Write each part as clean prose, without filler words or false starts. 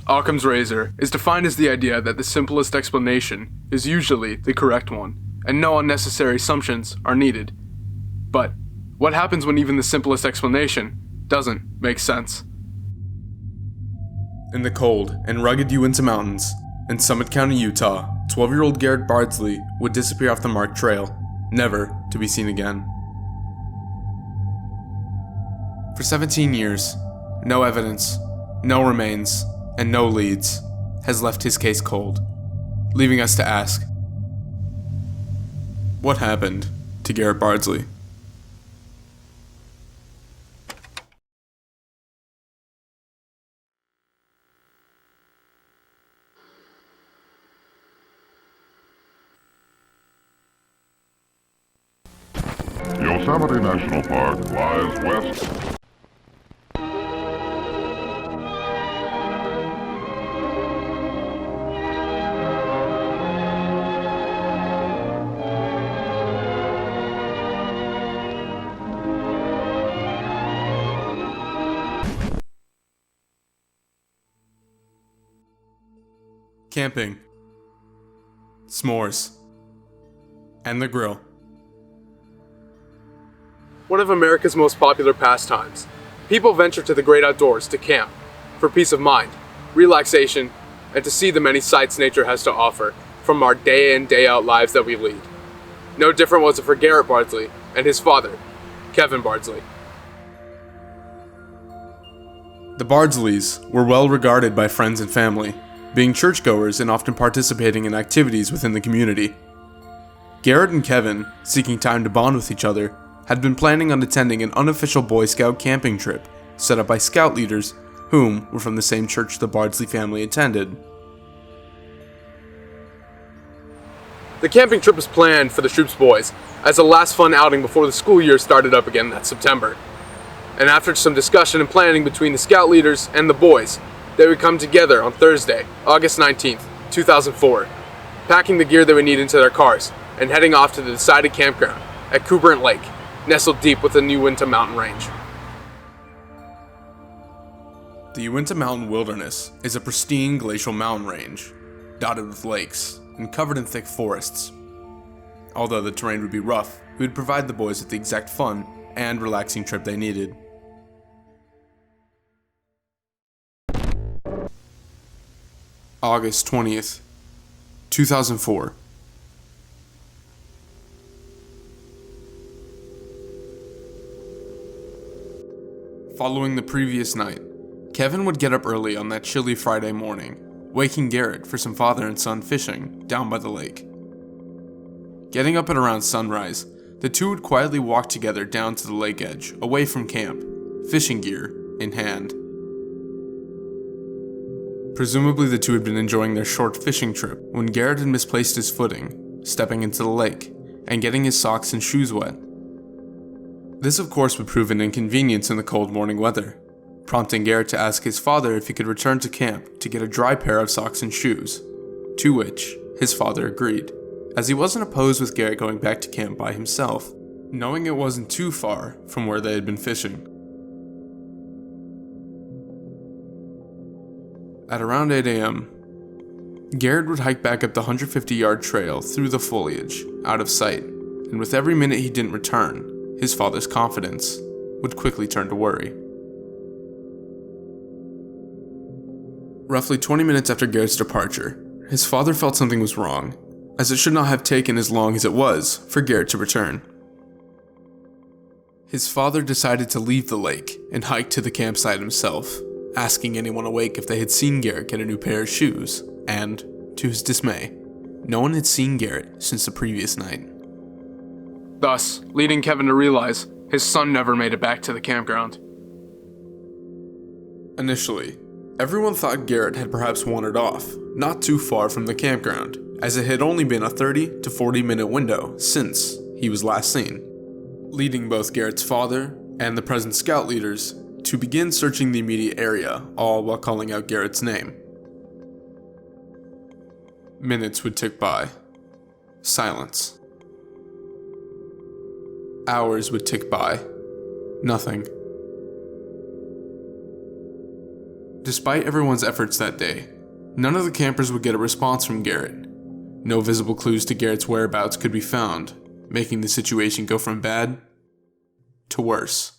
Occam's razor is defined as the idea that the simplest explanation is usually the correct one, and no unnecessary assumptions are needed. But what happens when even the simplest explanation doesn't make sense? In the cold and rugged Uintah Mountains, in Summit County, Utah, 12-year-old Garrett Bardsley would disappear off the marked trail, never to be seen again. For 17 years, no evidence, no remains, and no leads has left his case cold, leaving us to ask, what happened to Garrett Bardsley? Yosemite National Park lies west. Camping, s'mores, and the grill. One of America's most popular pastimes. People venture to the great outdoors to camp, for peace of mind, relaxation, and to see the many sights nature has to offer from our day in, day out lives that we lead. No different was it for Garrett Bardsley and his father, Kevin Bardsley. The Bardsleys were well regarded by friends and family, being churchgoers and often participating in activities within the community. Garrett and Kevin, seeking time to bond with each other, had been planning on attending an unofficial Boy Scout camping trip set up by scout leaders whom were from the same church the Bardsley family attended. The camping trip was planned for the troop's boys as a last fun outing before the school year started up again that September. And after some discussion and planning between the scout leaders and the boys, they would come together on Thursday, August 19th, 2004, packing the gear they would need into their cars and heading off to the decided campground at Cooperant Lake, nestled deep within the Uintah mountain range. The Uintah Mountain Wilderness is a pristine glacial mountain range, dotted with lakes and covered in thick forests. Although the terrain would be rough, it would provide the boys with the exact fun and relaxing trip they needed. August 20th, 2004. Following the previous night, Kevin would get up early on that chilly Friday morning, waking Garrett for some father and son fishing down by the lake. Getting up at around sunrise, the two would quietly walk together down to the lake edge, away from camp, fishing gear in hand. Presumably the two had been enjoying their short fishing trip when Garrett had misplaced his footing, stepping into the lake, and getting his socks and shoes wet. This of course would prove an inconvenience in the cold morning weather, prompting Garrett to ask his father if he could return to camp to get a dry pair of socks and shoes, to which his father agreed, as he wasn't opposed with Garrett going back to camp by himself, knowing it wasn't too far from where they had been fishing. At around 8 a.m., Garrett would hike back up the 150-yard trail through the foliage, out of sight, and with every minute he didn't return, his father's confidence would quickly turn to worry. Roughly 20 minutes after Garrett's departure, his father felt something was wrong, as it should not have taken as long as it was for Garrett to return. His father decided to leave the lake and hike to the campsite himself, asking anyone awake if they had seen Garrett get a new pair of shoes, and, to his dismay, no one had seen Garrett since the previous night. Thus, leading Kevin to realize his son never made it back to the campground. Initially, everyone thought Garrett had perhaps wandered off, not too far from the campground, as it had only been a 30 to 40 minute window since he was last seen, leading both Garrett's father and the present scout leaders to begin searching the immediate area, all while calling out Garrett's name. Minutes would tick by. Silence. Hours would tick by. Nothing. Despite everyone's efforts that day, none of the campers would get a response from Garrett. No visible clues to Garrett's whereabouts could be found, making the situation go from bad to worse.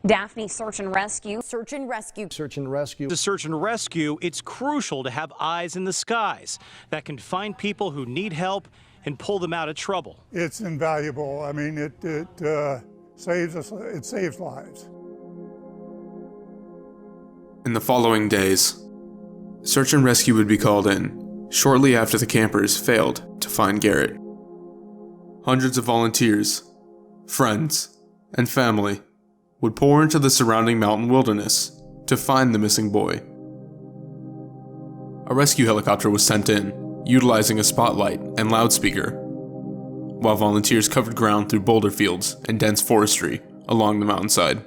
Daphne, search and rescue. Search and rescue. Search and rescue. To search and rescue, it's crucial to have eyes in the skies that can find people who need help and pull them out of trouble. It's invaluable. I mean, it saves us. It saves lives. In the following days, search and rescue would be called in shortly after the campers failed to find Garrett. Hundreds of volunteers, friends, and family would pour into the surrounding mountain wilderness to find the missing boy. A rescue helicopter was sent in, utilizing a spotlight and loudspeaker, while volunteers covered ground through boulder fields and dense forestry along the mountainside.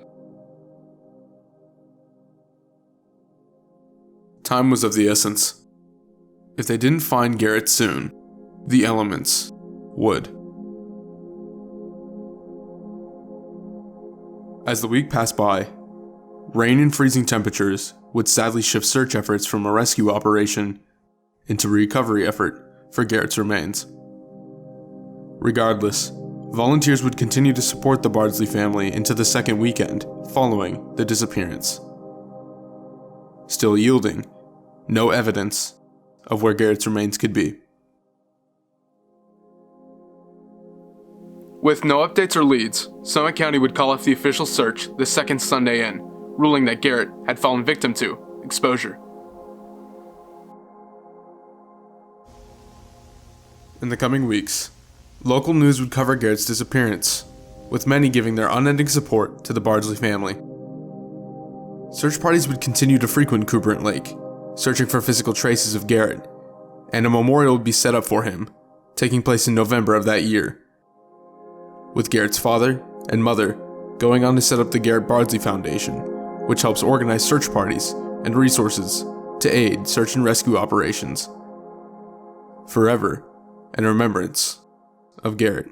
Time was of the essence. If they didn't find Garrett soon, the elements would. As the week passed by, rain and freezing temperatures would sadly shift search efforts from a rescue operation into a recovery effort for Garrett's remains. Regardless, volunteers would continue to support the Bardsley family into the second weekend following the disappearance, still yielding no evidence of where Garrett's remains could be. With no updates or leads, Summit County would call off the official search the second Sunday in, ruling that Garrett had fallen victim to exposure. In the coming weeks, local news would cover Garrett's disappearance, with many giving their unending support to the Bardsley family. Search parties would continue to frequent Cooperant Lake, searching for physical traces of Garrett, and a memorial would be set up for him, taking place in November of that year, with Garrett's father and mother going on to set up the Garrett Bardsley Foundation, which helps organize search parties and resources to aid search and rescue operations. Forever in remembrance of Garrett.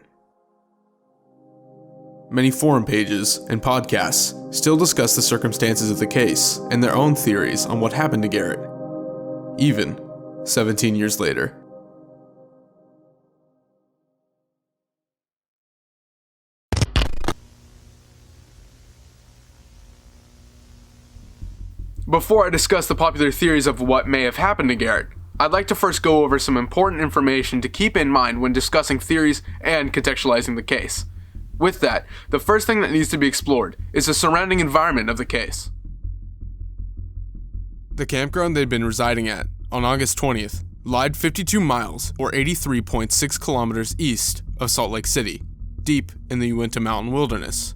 Many forum pages and podcasts still discuss the circumstances of the case and their own theories on what happened to Garrett, even 17 years later. Before I discuss the popular theories of what may have happened to Garrett, I'd like to first go over some important information to keep in mind when discussing theories and contextualizing the case. With that, the first thing that needs to be explored is the surrounding environment of the case. The campground they'd been residing at on August 20th lied 52 miles or 83.6 kilometers east of Salt Lake City, deep in the Uintah mountain wilderness.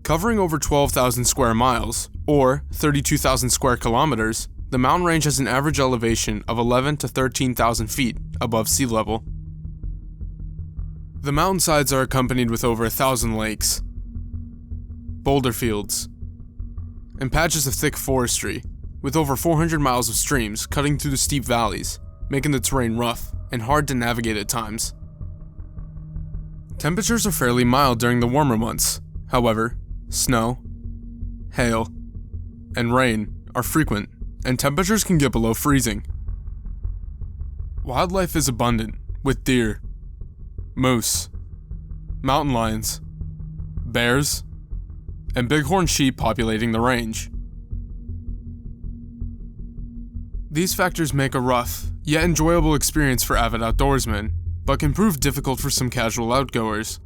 Covering over 12,000 square miles, or 32,000 square kilometers, the mountain range has an average elevation of 11 to 13,000 feet above sea level. The mountainsides are accompanied with over 1,000 lakes, boulder fields, and patches of thick forestry, with over 400 miles of streams cutting through the steep valleys, making the terrain rough and hard to navigate at times. Temperatures are fairly mild during the warmer months. However, snow, hail, and rain are frequent, and temperatures can get below freezing. Wildlife is abundant, with deer, moose, mountain lions, bears, and bighorn sheep populating the range. These factors make a rough, yet enjoyable experience for avid outdoorsmen, but can prove difficult for some casual outgoers.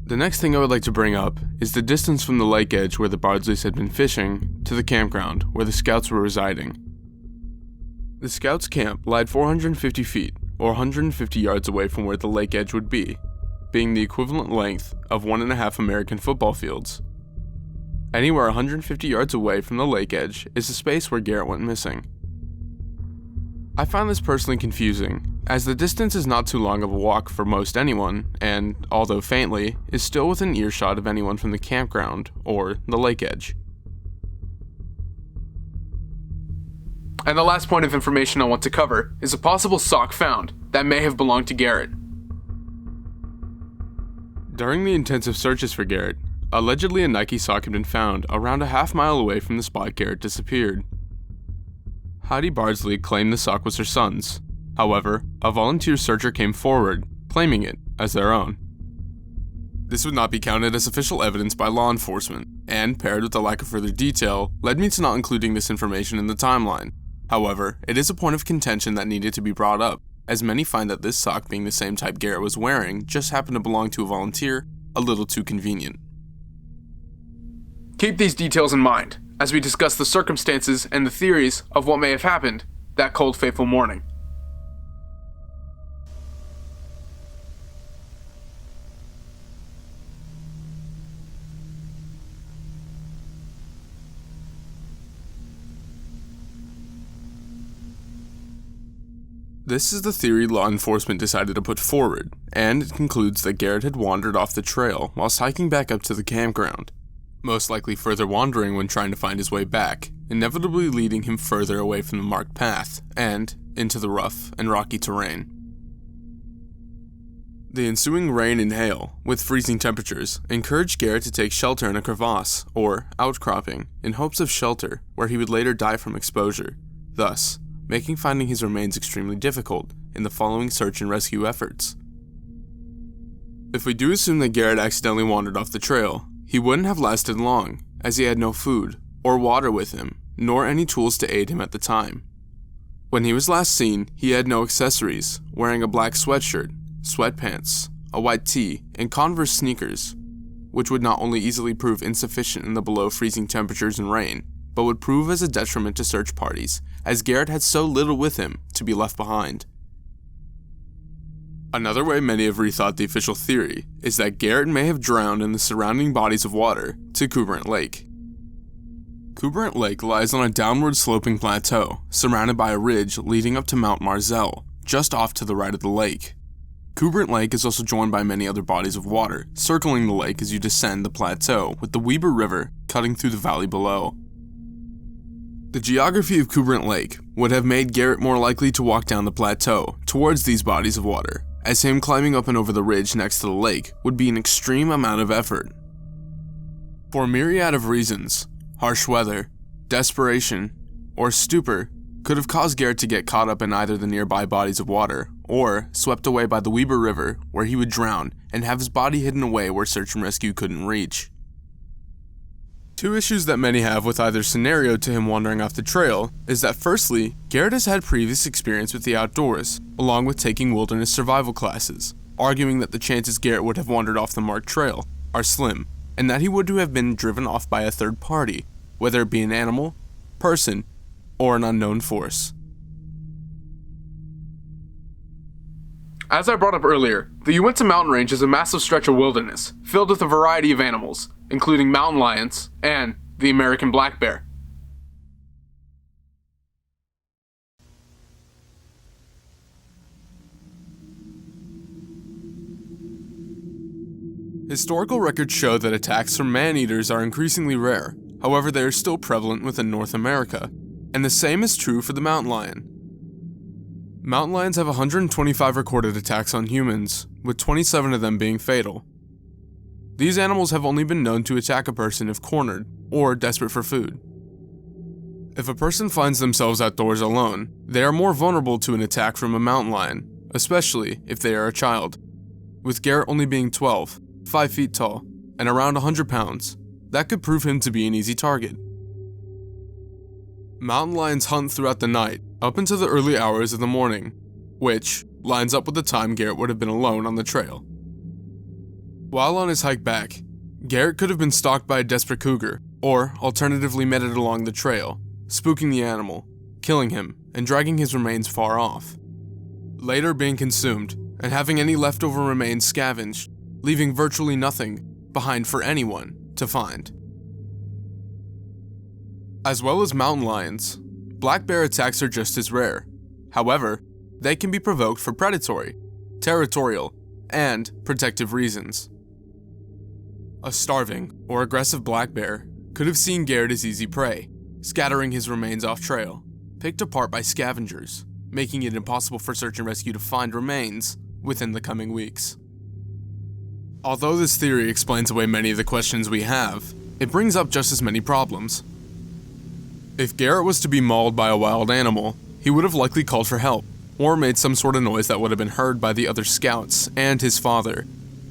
The next thing I would like to bring up is the distance from the lake edge where the Bardsleys had been fishing to the campground where the scouts were residing. The scouts' camp lied 450 feet, or 150 yards away from where the lake edge would be, being the equivalent length of 1.5 American football fields. Anywhere 150 yards away from the lake edge is the space where Garrett went missing. I find this personally confusing, as the distance is not too long of a walk for most anyone, and, although faintly, is still within earshot of anyone from the campground or the lake edge. And the last point of information I want to cover is a possible sock found that may have belonged to Garrett. During the intensive searches for Garrett, allegedly a Nike sock had been found around a half-mile away from the spot Garrett disappeared. Heidi Bardsley claimed the sock was her son's. However, a volunteer searcher came forward, claiming it as their own. This would not be counted as official evidence by law enforcement, and paired with the lack of further detail, led me to not including this information in the timeline. However, it is a point of contention that needed to be brought up, as many find that this sock, being the same type Garrett was wearing, just happened to belong to a volunteer, a little too convenient. Keep these details in mind as we discuss the circumstances and the theories of what may have happened that cold, fateful morning. This is the theory law enforcement decided to put forward, and it concludes that Garrett had wandered off the trail whilst hiking back up to the campground, most likely further wandering when trying to find his way back, inevitably leading him further away from the marked path, and into the rough and rocky terrain. The ensuing rain and hail, with freezing temperatures, encouraged Garrett to take shelter in a crevasse, or outcropping, in hopes of shelter where he would later die from exposure, thus making finding his remains extremely difficult in the following search and rescue efforts. If we do assume that Garrett accidentally wandered off the trail, he wouldn't have lasted long, as he had no food or water with him, nor any tools to aid him at the time. When he was last seen, he had no accessories, wearing a black sweatshirt, sweatpants, a white tee, and Converse sneakers, which would not only easily prove insufficient in the below freezing temperatures and rain, but would prove as a detriment to search parties, as Garrett had so little with him to be left behind. Another way many have rethought the official theory is that Garrett may have drowned in the surrounding bodies of water to Coubrant Lake. Coubrant Lake lies on a downward sloping plateau, surrounded by a ridge leading up to Mount Marzell, just off to the right of the lake. Coubrant Lake is also joined by many other bodies of water, circling the lake as you descend the plateau, with the Weber River cutting through the valley below. The geography of Coubrant Lake would have made Garrett more likely to walk down the plateau towards these bodies of water, as him climbing up and over the ridge next to the lake would be an extreme amount of effort. For a myriad of reasons, harsh weather, desperation, or stupor could have caused Garrett to get caught up in either the nearby bodies of water, or swept away by the Weber River, where he would drown and have his body hidden away where search and rescue couldn't reach. Two issues that many have with either scenario to him wandering off the trail is that firstly, Garrett has had previous experience with the outdoors, along with taking wilderness survival classes, arguing that the chances Garrett would have wandered off the marked trail are slim, and that he would have been driven off by a third party, whether it be an animal, person, or an unknown force. As I brought up earlier, the Uintah mountain range is a massive stretch of wilderness, filled with a variety of animals, including mountain lions and the American black bear. Historical records show that attacks from man-eaters are increasingly rare, however they are still prevalent within North America, and the same is true for the mountain lion. Mountain lions have 125 recorded attacks on humans, with 27 of them being fatal. These animals have only been known to attack a person if cornered, or desperate for food. If a person finds themselves outdoors alone, they are more vulnerable to an attack from a mountain lion, especially if they are a child. With Garrett only being 12, 5 feet tall, and around 100 pounds, that could prove him to be an easy target. Mountain lions hunt throughout the night, up into the early hours of the morning, which lines up with the time Garrett would have been alone on the trail. While on his hike back, Garrett could have been stalked by a desperate cougar, or alternatively made it along the trail, spooking the animal, killing him, and dragging his remains far off. Later being consumed, and having any leftover remains scavenged, leaving virtually nothing behind for anyone to find. As well as mountain lions, black bear attacks are just as rare. However, they can be provoked for predatory, territorial, and protective reasons. A starving or aggressive black bear could have seen Garrett as easy prey, scattering his remains off trail, picked apart by scavengers, making it impossible for search and rescue to find remains within the coming weeks. Although this theory explains away many of the questions we have, it brings up just as many problems. If Garrett was to be mauled by a wild animal, he would have likely called for help, or made some sort of noise that would have been heard by the other scouts and his father,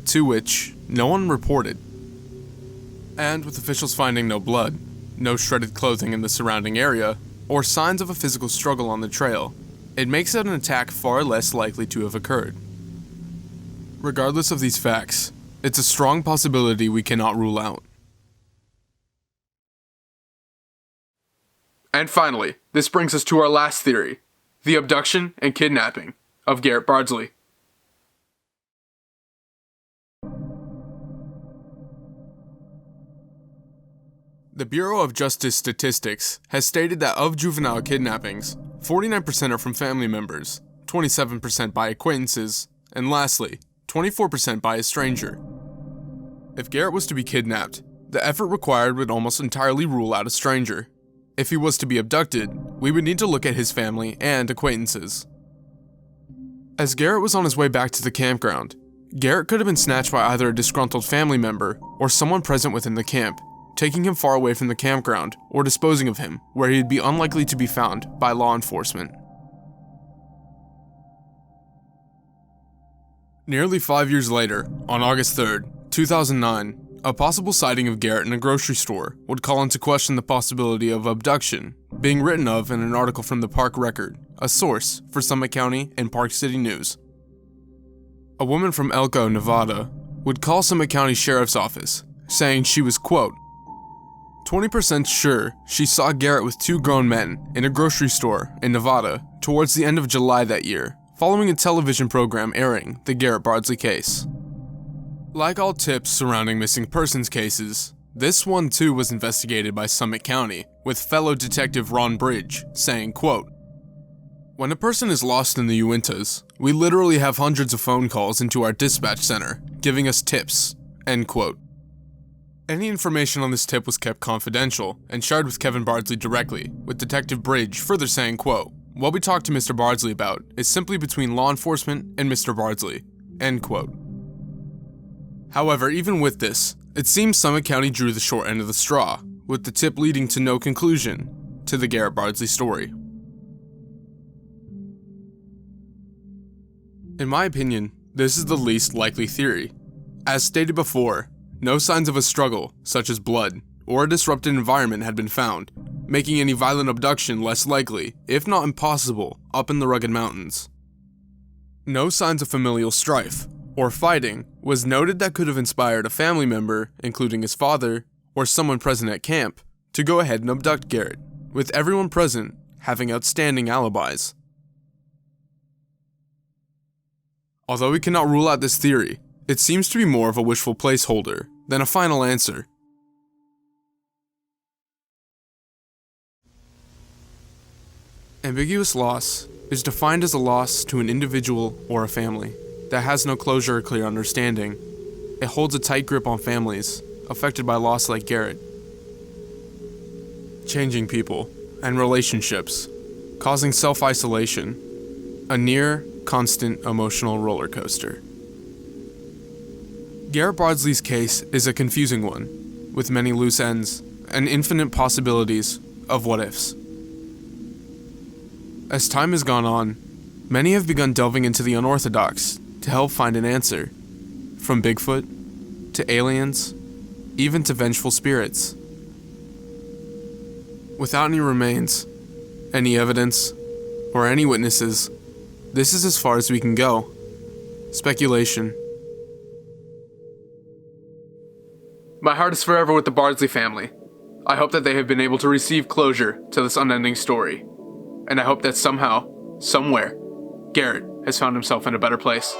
to which no one reported. And with officials finding no blood, no shredded clothing in the surrounding area, or signs of a physical struggle on the trail, it makes it an attack far less likely to have occurred. Regardless of these facts, it's a strong possibility we cannot rule out. And finally, this brings us to our last theory, the abduction and kidnapping of Garrett Bardsley. The Bureau of Justice Statistics has stated that of juvenile kidnappings, 49% are from family members, 27% by acquaintances, and lastly, 24% by a stranger. If Garrett was to be kidnapped, the effort required would almost entirely rule out a stranger. If he was to be abducted, we would need to look at his family and acquaintances. As Garrett was on his way back to the campground, Garrett could have been snatched by either a disgruntled family member or someone present within the camp, taking him far away from the campground or disposing of him where he'd be unlikely to be found by law enforcement. Nearly 5 years later, on August 3rd, 2009, a possible sighting of Garrett in a grocery store would call into question the possibility of abduction being written of in an article from the Park Record, a source for Summit County and Park City News. A woman from Elko, Nevada, would call Summit County Sheriff's Office, saying she was, quote, 20% sure she saw Garrett with two grown men in a grocery store in Nevada towards the end of July that year, following a television program airing the Garrett Bardsley case. Like all tips surrounding missing persons cases, this one too was investigated by Summit County, with fellow detective Ron Bridge saying, quote, when a person is lost in the Uintahs, we literally have hundreds of phone calls into our dispatch center, giving us tips, end quote. Any information on this tip was kept confidential and shared with Kevin Bardsley directly, with Detective Bridge further saying, quote, what we talked to Mr. Bardsley about is simply between law enforcement and Mr. Bardsley, end quote. However, even with this, it seems Summit County drew the short end of the straw, with the tip leading to no conclusion to the Garrett Bardsley story. In my opinion, this is the least likely theory. As stated before, no signs of a struggle, such as blood, or a disrupted environment had been found, making any violent abduction less likely, if not impossible, up in the rugged mountains. No signs of familial strife, or fighting, was noted that could have inspired a family member, including his father, or someone present at camp, to go ahead and abduct Garrett, with everyone present having outstanding alibis. Although we cannot rule out this theory, it seems to be more of a wishful placeholder than a final answer. Ambiguous loss is defined as a loss to an individual or a family that has no closure or clear understanding. It holds a tight grip on families affected by loss like Garrett, changing people and relationships, causing self-isolation, a near constant emotional roller coaster. Garrett Bardsley's case is a confusing one, with many loose ends and infinite possibilities of what-ifs. As time has gone on, many have begun delving into the unorthodox to help find an answer, from Bigfoot to aliens, even to vengeful spirits. Without any remains, any evidence, or any witnesses, this is as far as we can go. Speculation. My heart is forever with the Bardsley family. I hope that they have been able to receive closure to this unending story. And I hope that somehow, somewhere, Garrett has found himself in a better place.